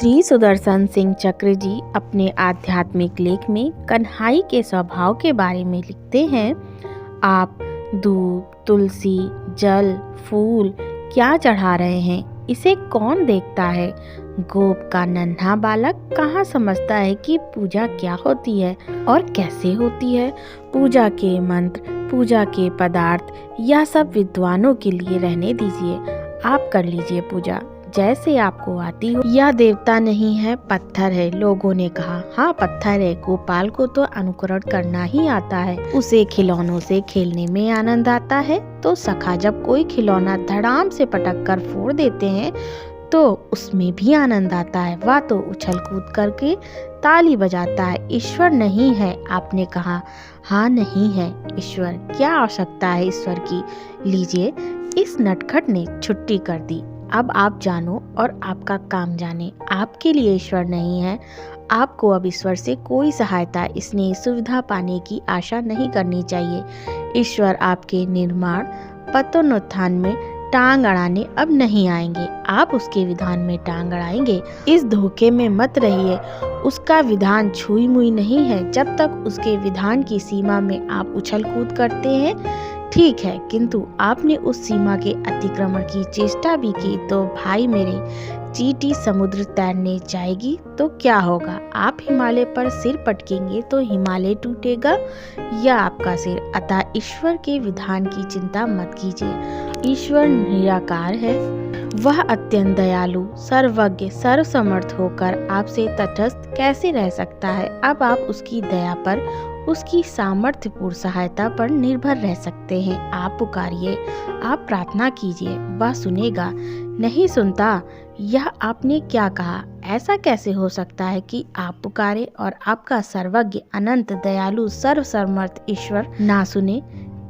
श्री सुदर्शन सिंह चक्र जी अपने आध्यात्मिक लेख में कन्हई के स्वभाव के बारे में लिखते हैं। आप दूध, तुलसी, जल, फूल क्या चढ़ा रहे हैं, इसे कौन देखता है। गोप का नन्हा बालक कहाँ समझता है कि पूजा क्या होती है और कैसे होती है। पूजा के मंत्र, पूजा के पदार्थ, यह सब विद्वानों के लिए रहने दीजिए। आप कर लीजिए पूजा जैसे आपको आती हो। यह देवता नहीं है, पत्थर है। लोगों ने कहा, हाँ पत्थर है। गोपाल को तो अनुकरण करना ही आता है, उसे खिलौनों से खेलने में आनंद आता है। तो सखा जब कोई खिलौना धड़ाम से पटक कर फोड़ देते हैं तो उसमें भी आनंद आता है। वह तो उछल कूद करके ताली बजाता है। ईश्वर नहीं है, आपने कहा। हाँ नहीं है ईश्वर, क्या आवश्यकता है ईश्वर की। लीजिए, इस नटखट ने छुट्टी कर दी। अब आप जानो और आपका काम जाने। आपके लिए ईश्वर नहीं है। आपको अब ईश्वर से कोई सहायता, स्नेह, सुविधा पाने की आशा नहीं करनी चाहिए। ईश्वर आपके निर्माण, पतनोत्थान में टांग अड़ाने अब नहीं आएंगे। आप उसके विधान में टांग अड़ाएंगे। इस धोखे में मत रहिए। उसका विधान छुई मुई नहीं है। जब तक उसके विधान की सीमा में आप उछल कूद करते हैं ठीक है, किंतु आपने उस सीमा के अतिक्रमण की चेष्टा भी की तो भाई मेरे, चींटी समुद्र तैरने जाएगी तो क्या होगा। आप हिमालय पर सिर पटकेंगे तो हिमालय टूटेगा या आपका सिर। अतः ईश्वर के विधान की चिंता मत कीजिए। ईश्वर निराकार है। वह अत्यंत दयालु, सर्वज्ञ, सर्वसमर्थ होकर आपसे तटस्थ कैसे रह सकता है। अब आप उसकी दया पर, उसकी सामर्थ्यपूर्ण सहायता पर निर्भर रह सकते हैं। आप पुकारिए, आप प्रार्थना कीजिए, वह सुनेगा। नहीं सुनता, यह आपने क्या कहा। ऐसा कैसे हो सकता है कि आप पुकारे और आपका सर्वज्ञ, अनंत, दयालु, सर्वसमर्थ ईश्वर ना सुने।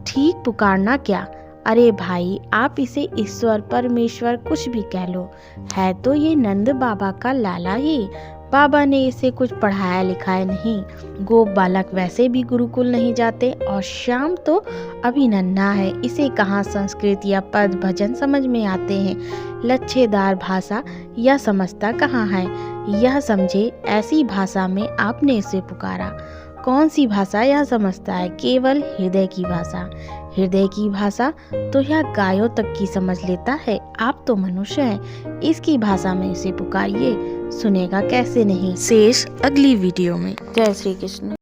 ठीक पुकारना क्या। अरे भाई, आप इसे ईश्वर, परमेश्वर कुछ भी कह लो, है तो ये नंद बाबा का लाला ही। बाबा ने इसे कुछ पढ़ाया लिखाया नहीं। गोप बालक वैसे भी गुरुकुल नहीं जाते और श्याम तो अभी नन्हा है। इसे कहाँ संस्कृत या पद भजन समझ में आते हैं। लच्छेदार भाषा यह समझता कहाँ है। यह समझे ऐसी भाषा में आपने इसे पुकारा। कौन सी भाषा यह समझता है। केवल हृदय की भाषा। हृदय की भाषा तो यह गायों तक की समझ लेता है। आप तो मनुष्य हैं, इसकी भाषा में इसे पुकारिए, सुनेगा कैसे नहीं। शेष अगली वीडियो में। जय श्री कृष्ण।